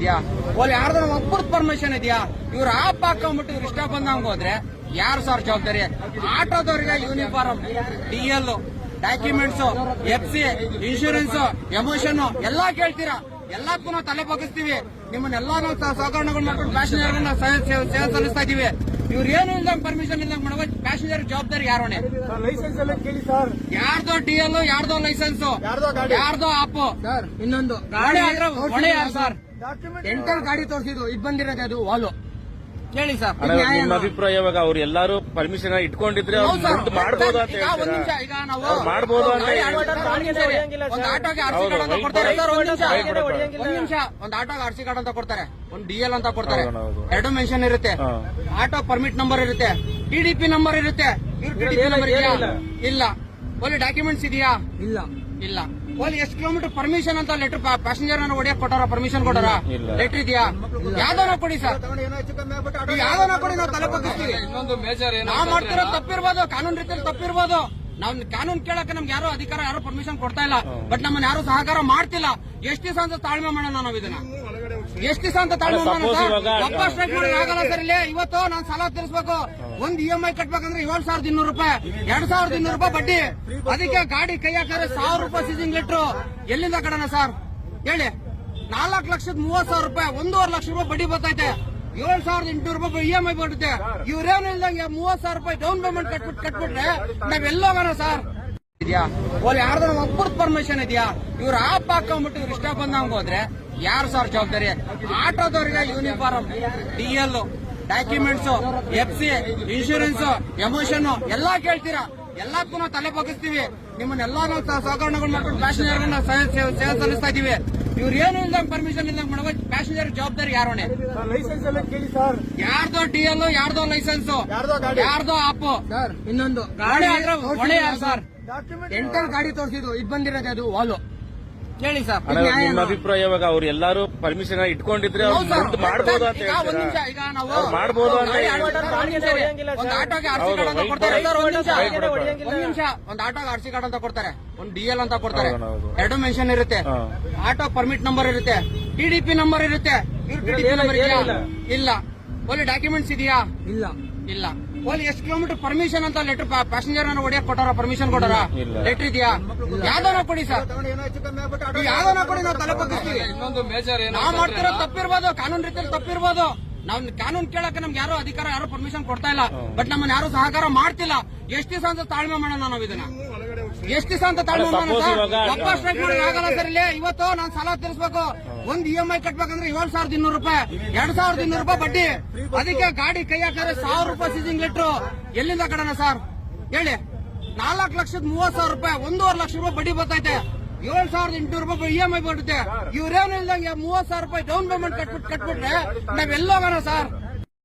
ಇದೆಯಾ ಓಲಿ ಯಾರ್ದು ಒಬ್ಬರದ್ದು ಪರ್ಮಿಷನ್ ಇದೆಯಾ? ಇವ್ರು ಆಪ್ ಹಾಕೊಂಡ್ಬಿಟ್ಟು ಇವ್ರು ಇಷ್ಟ ಬಂದಂಗ ಹೋದ್ರೆ ಯಾರು ಸರ್ ಜವಾಬ್ದಾರಿ? ಆಟೋದವ್ರಿಗೆ uniform, DL, documents, FC, insurance, emotion ಎಲ್ಲಾ ಕೇಳ್ತೀರಾ. ಎಲ್ಲಕ್ಕೂ ನಾವು ತಲೆ ಬಗ್ಗಿಸ್ತೀವಿ. ನಿಮ್ಮನ್ನೆಲ್ಲಾ ನಾವು ಸಹಕರಣಗಳು ಮಾಡ್ಕೊಂಡು ಪ್ಯಾಸೆಂಜರ್ ಸೇವೆ ಸಲ್ಲಿಸ್ತಾ ಇದೀವಿ. ಇವ್ರು ಏನು ಇಲ್ದಂಗ್ ಪರ್ಮಿಷನ್ ಇಲ್ದಂಗ್ ಮಾಡುವ ಪ್ಯಾಸೆಂಜರ್ ಜವಾಬ್ದಾರಿ ಯಾರೋಣೆ? ಲೈಸೆನ್ಸ್ ಎಲ್ಲ ಕೇಳಿ ಸರ್. ಯಾರ್ದೋ DL, ಯಾರ್ದೋ ಲೈಸೆನ್ಸ್, ಯಾರ್ದೋ ಆಪ್. ಸರ್ ಇನ್ನೊಂದು ಗಾಡಿ ಆದ್ರೆ ಹೊಣೆ ಯಾರು ಸರ್? ಎಂಟರ್ ಗಾಡಿ ತೋರಿಸಿದ್ದು ಇದು ಬಂದಿರೋದು ಅದು ವಾಲು ಹೇಳಿ ಸರ್. ನಿಮ್ಮ ಅಭಿಪ್ರಾಯ ಇವಾಗ ಅವ್ರು ಎಲ್ಲಾರು ಪರ್ಮಿಷನ್ ಇಟ್ಕೊಂಡಿದ್ರೆ ಮಾಡಬಹುದು ಅಂತ ಈಗ ಒಂದ್ ನಿಮಿಷ, ಈಗ ನಾವು ಮಾಡಬಹುದು ಅಂತ ಒಂದು ಆಟೋಗೆ RC ಕಾರ್ಡ್ ಅಂತ ಕೊಡ್ತಾರೆ ಸರ್. ಒಂದ್ ನಿಮಿಷ, ಒಂದು ಆಟೋಗೆ RC ಕಾರ್ಡ್ ಅಂತ ಕೊಡ್ತಾರೆ, ಒಂದು DL ಅಂತ ಕೊಡ್ತಾರೆ. ಎರಡು ಮೆನ್ಷನ್ ಇರುತ್ತೆ. ಆಟೋ ಪರ್ಮಿಟ್ ನಂಬರ್ ಇರುತ್ತೆ, TDP ನಂಬರ್ ಇರುತ್ತೆ. ಇವ್ರ TDP ನಂಬರ್ ಇದೆಯಾ? ಇಲ್ಲ. ಓಲಿ ಡಾಕ್ಯುಮೆಂಟ್ಸ್ ಇದೆಯಾ? ಇಲ್ಲ. ಓಲಿ ಎಷ್ಟು ಕಿಲೋಮೀಟರ್ ಪರ್ಮಿಷನ್ ಅಂತ ಲೆಟರ್ ಪ್ಯಾಸೆಂಜರ್ ಹೊಡಿಯಕ್ ಕೊಟ್ಟಾರ? ಪರ್ಮಿಷನ್ ಕೊಟ್ಟಾರ? ಲೆಟರ್ ಇದೆಯಾ? ಯಾವ್ದಾನ ಕೊಡಿ ಸರ್, ಯಾವ್ದಾನ ಕೊಡಿ, ನಾವು ತಲೆ ಬಗ್ಗಿಸ್ತೀವಿ. ನಾವು ಮಾಡ್ತಿರೋ ತಪ್ಪಿರ್ಬೋದು, ಕಾನೂನು ರೀತಿಯಲ್ಲಿ ತಪ್ಪಿರ್ಬೋದು. ನಾವು ಕಾನೂನು ಕೇಳಕ್ಕೆ ನಮ್ಗೆ ಯಾರು ಅಧಿಕಾರ, ಯಾರು ಪರ್ಮಿಷನ್ ಕೊಡ್ತಾ ಇಲ್ಲ. ಬಟ್ ನಮ್ಮನ್ನ ಯಾರು ಸಹಕಾರ ಮಾಡ್ತಿಲ್ಲ. ಎಷ್ಟು ದಿವಸ ಅಂತ ತಾಳ್ಮೆ ಮಾಡೋಣ ನಾವು ಇದನ್ನ? ಎಷ್ಟು ದಿವಸ ಅಂತ ತಾಳ್ಮೆ ಮಾಡೋಣ ಸರ್? ಒಬ್ಬ ಸ್ಟ್ರೈಕ್ ಮಾಡಿ ಆಗಲ್ಲ ಸರ್. ಇಲ್ಲಿ ಇವತ್ತು ನಾನು ಸಾಲ ತೀರಿಸಬೇಕು. ಒಂದು EMI ಕಟ್ಬೇಕಂದ್ರೆ 7,200 ರೂಪಾಯಿ, 2,200 ರೂಪಾಯಿ ಬಡ್ಡಿ. ಅದಕ್ಕೆ ಗಾಡಿ ಕೈ ಹಾಕಿದ್ರೆ 1,000 ರೂಪಾಯಿ ಸೀಸಿಂಗ್ ಲೆಟ್ರು. ಎಲ್ಲಿಂದ ಕಡಣ ಸರ್ ಹೇಳಿ? 4,30,000 ರೂಪಾಯಿ, 1.5 ಲಕ್ಷ ರೂಪಾಯಿ ಬಡ್ಡಿ ಬರ್ತೈತೆ. 7,800 ರೂಪಾಯಿ EMI ಬರುತ್ತೆ. ಇವ್ರೇನು ಇಲ್ದಂಗೆ 30,000 ರೂಪಾಯಿ ಡೌನ್ ಪೇಮೆಂಟ್ ಕಟ್ಬಿಟ್ರೆ ನಾವೆಲ್ಲೋಗೋಣ ಸರ್? ಇದೆಯಾ ಓಲಿ ಯಾರ್ದು ಒಬ್ಬರದ್ದು ಪರ್ಮಿಷನ್ ಇದೆಯಾ? ಇವ್ರು ಆಪ್ ಹಾಕೊಂಡ್ಬಿಟ್ಟು ಇವ್ರು ಇಷ್ಟ ಬಂದಂಗ ಹೋದ್ರೆ ಯಾರು ಸರ್ ಜವಾಬ್ದಾರಿ? ಆಟೋದವ್ರಿಗೆ uniform, DL, documents, FC, insurance, emotion ಎಲ್ಲಾ ಕೇಳ್ತೀರಾ. ಎಲ್ಲಕ್ಕೂ ನಾವು ತಲೆ ಬಗ್ಗಿಸ್ತೀವಿ. ನಿಮ್ಮನ್ನೆಲ್ಲಾ ನಾವು ಸಹಕರಣಗಳು ಮಾಡ್ಕೊಂಡು ಪ್ಯಾಸೆಂಜರ್ ಸೇವೆ ಸಲ್ಲಿಸ್ತಾ ಇದೀವಿ. ಇವ್ರು ಏನು ಇಲ್ದಂಗ್ ಪರ್ಮಿಷನ್ ಇಲ್ದಂಗ್ ಮಾಡುವ ಪ್ಯಾಸೆಂಜರ್ ಜವಾಬ್ದಾರಿ ಯಾರೋಣೆ? ಲೈಸೆನ್ಸ್ ಎಲ್ಲ ಕೇಳಿ ಸರ್. ಯಾರ್ದೋ DL, ಯಾರ್ದೋ ಲೈಸೆನ್ಸ್, ಯಾರ್ದೋ ಆಪ್. ಸರ್ ಇನ್ನೊಂದು ಗಾಡಿ ಆದ್ರೆ ಹೊಣೆ ಯಾರು ಸರ್? ಎಂಟರ್ ಗಾಡಿ ತೋರಿಸಿದ್ದು ಇದು ಬಂದಿರೋದು ಅದು ವಾಲು ಹೇಳಿ ಸರ್. ನಿಮ್ಮ ಅಭಿಪ್ರಾಯ ಇವಾಗ ಅವ್ರು ಎಲ್ಲಾರು ಪರ್ಮಿಷನ್ ಇಟ್ಕೊಂಡಿದ್ರೆ ಮಾಡಬಹುದು ಅಂತ ಈಗ ಒಂದ್ ನಿಮಿಷ, ಈಗ ನಾವು ಮಾಡಬಹುದು ಅಂತ ಒಂದು ಆಟೋಗೆ RC ಕಾರ್ಡ್ ಅಂತ ಕೊಡ್ತಾರೆ ಸರ್. ಒಂದ್ ನಿಮಿಷ, ಒಂದು ಆಟೋಗೆ RC ಕಾರ್ಡ್ ಅಂತ ಕೊಡ್ತಾರೆ, ಒಂದು DL ಅಂತ ಕೊಡ್ತಾರೆ. ಎರಡು ಮೆನ್ಷನ್ ಇರುತ್ತೆ. ಆಟೋ ಪರ್ಮಿಟ್ ನಂಬರ್ ಇರುತ್ತೆ, TDP ನಂಬರ್ ಇರುತ್ತೆ. ಇವ್ರ TDP ನಂಬರ್ ಇದೆಯಾ? ಇಲ್ಲ. ಓಲಿ ಡಾಕ್ಯುಮೆಂಟ್ಸ್ ಇದೆಯಾ? ಇಲ್ಲ. ಓಲಿ ಎಷ್ಟು ಕಿಲೋಮೀಟರ್ ಪರ್ಮಿಷನ್ ಅಂತ ಲೆಟರ್ ಪ್ಯಾಸೆಂಜರ್ ಹೊಡಿಯಕ್ ಕೊಟ್ಟಾರ? ಪರ್ಮಿಷನ್ ಕೊಟ್ಟಾರ? ಲೆಟರ್ ಇದೆಯಾ? ಯಾವ್ದಾನ ಕೊಡಿ ಸರ್, ಯಾವ್ದಾನ ಕೊಡಿ, ನಾವು ತಲೆ ಬಗ್ಗಿಸ್ತೀವಿ. ನಾವು ಮಾಡ್ತಿರೋ ತಪ್ಪಿರ್ಬೋದು, ಕಾನೂನು ರೀತಿಯಲ್ಲಿ ತಪ್ಪಿರ್ಬೋದು. ನಾವು ಕಾನೂನು ಕೇಳಕ್ಕೆ ನಮ್ಗೆ ಯಾರು ಅಧಿಕಾರ, ಯಾರು ಪರ್ಮಿಷನ್ ಕೊಡ್ತಾ ಇಲ್ಲ. ಬಟ್ ನಮ್ಮನ್ನ ಯಾರು ಸಹಕಾರ ಮಾಡ್ತಿಲ್ಲ. ಎಷ್ಟು ದಿವಸ ಅಂತ ತಾಳ್ಮೆ ಮಾಡೋಣ ನಾವು ಇದನ್ನ? ಎಷ್ಟು ದಿವಸ ಅಂತ ತಾಳ್ಮೆ ಮಾಡೋಣ ಸರ್? ಒಬ್ಬ ಸ್ಟ್ರೈಕ್ ಮಾಡಿ ಆಗಲ್ಲ ಸರ್. ಇಲ್ಲಿ ಇವತ್ತು ನಾನು ಸಾಲ ತೀರಿಸಬೇಕು. ಒಂದು EMI ಕಟ್ಬೇಕಂದ್ರೆ 7,200 ರೂಪಾಯಿ, 2,200 ರೂಪಾಯಿ ಬಡ್ಡಿ. ಅದಕ್ಕೆ ಗಾಡಿ ಕೈ ಹಾಕಿದ್ರೆ 1,000 ರೂಪಾಯಿ ಸೀಸಿಂಗ್ ಲೆಟ್ರು. ಎಲ್ಲಿಂದ ಕಡಣ ಸರ್ ಹೇಳಿ? 4,30,000 ರೂಪಾಯಿ, 1.5 ಲಕ್ಷ ರೂಪಾಯಿ ಬಡ್ಡಿ ಬರ್ತೈತೆ. 7,800 ರೂಪಾಯಿ EMI ಬರುತ್ತೆ. ಇವ್ರೇನು ಇಲ್ದಂಗೆ 30,000 ರೂಪಾಯಿ ಡೌನ್ ಪೇಮೆಂಟ್ ಕಟ್ಬಿಟ್ರೆ ನಾವೆಲ್ಲೋಗೋಣ ಸರ್?